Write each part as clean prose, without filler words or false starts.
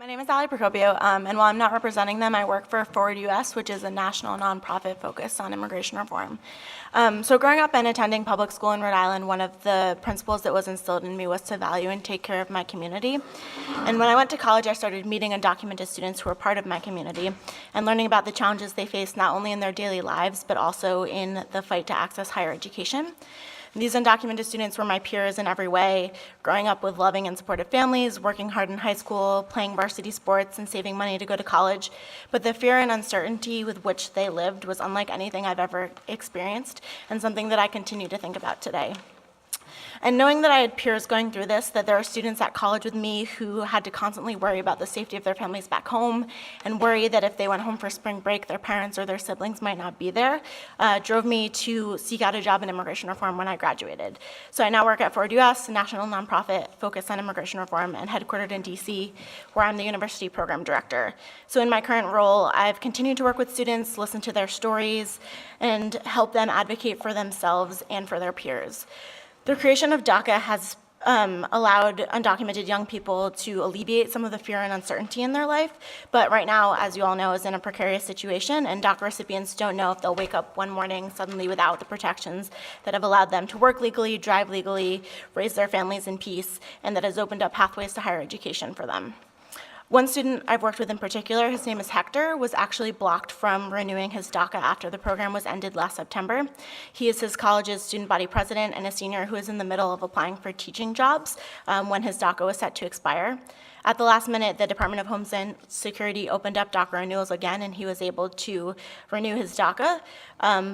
My name is Procopio, and while I'm not representing them, I work for Forward US, which is a national nonprofit focused on immigration reform. So growing up and attending public school in Rhode Island, one of the principles that was instilled in me was to value and take care of my community. And when I went to college, I started meeting undocumented students who were part of my community and learning about the challenges they face not only in their daily lives, but also in the fight to access higher education. These undocumented students were my peers in every way, growing up with loving and supportive families, working hard in high school, playing varsity sports, and saving money to go to college. But the fear and uncertainty with which they lived was unlike anything I've ever experienced, and something that I continue to think about today. And knowing that I had peers going through this, that there are students at college with me who had to constantly worry about the safety of their families back home and worry that if they went home for spring break, their parents or their siblings might not be there, drove me to seek out a job in immigration reform when I graduated. So I now work at Forward US, a national nonprofit focused on immigration reform and headquartered in DC, where I'm the university program director. So in my current role, I've continued to work with students, listen to their stories, and help them advocate for themselves and for their peers. The creation of DACA has allowed undocumented young people to alleviate some of the fear and uncertainty in their life, but right now, as you all know, is in a precarious situation, and DACA recipients don't know if they'll wake up one morning suddenly without the protections that have allowed them to work legally, drive legally, raise their families in peace, and that has opened up pathways to higher education for them. One student I've worked with in particular, his name is Hector, was actually blocked from renewing his DACA after the program was ended last September. He is his college's student body president and a senior who is in the middle of applying for teaching jobs when his DACA was set to expire. At the last minute, the Department of Homeland Security opened up DACA renewals again, and he was able to renew his DACA.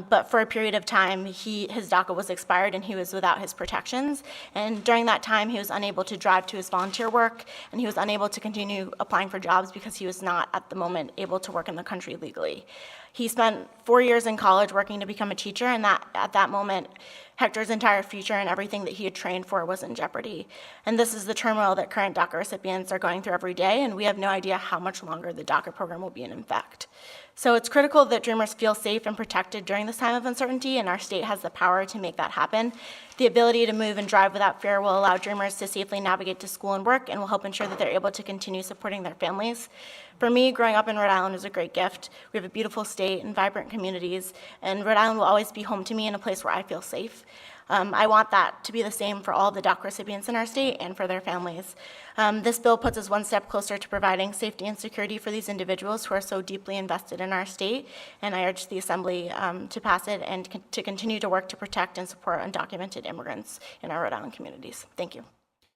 But for a period of time, his DACA was expired and he was without his protections. And during that time, he was unable to drive to his volunteer work, and he was unable to continue applying for jobs because he was not, at the moment, able to work in the country legally. He spent 4 years in college working to become a teacher, and at that moment, Hector's entire future and everything that he had trained for was in jeopardy. And this is the turmoil that current DACA recipients are going through every day, and we have no idea how much longer the DACA program will be in effect. So it's critical that Dreamers feel safe and protected during this time of uncertainty, and our state has the power to make that happen. The ability to move and drive without fear will allow Dreamers to safely navigate to school and work, and will help ensure that they're able to continue supporting their families. For me, growing up in Rhode Island was a great gift. We have a beautiful state and vibrant communities, and Rhode Island will always be home to me and a place where I feel safe. I want that to be the same for all the DACA recipients in our state and for their families. This bill puts us one step closer to providing safety and security for these individuals who are so deeply invested in our state, and I urge the Assembly to pass it and to continue to work to protect and support undocumented immigrants in our Rhode Island communities. Thank you.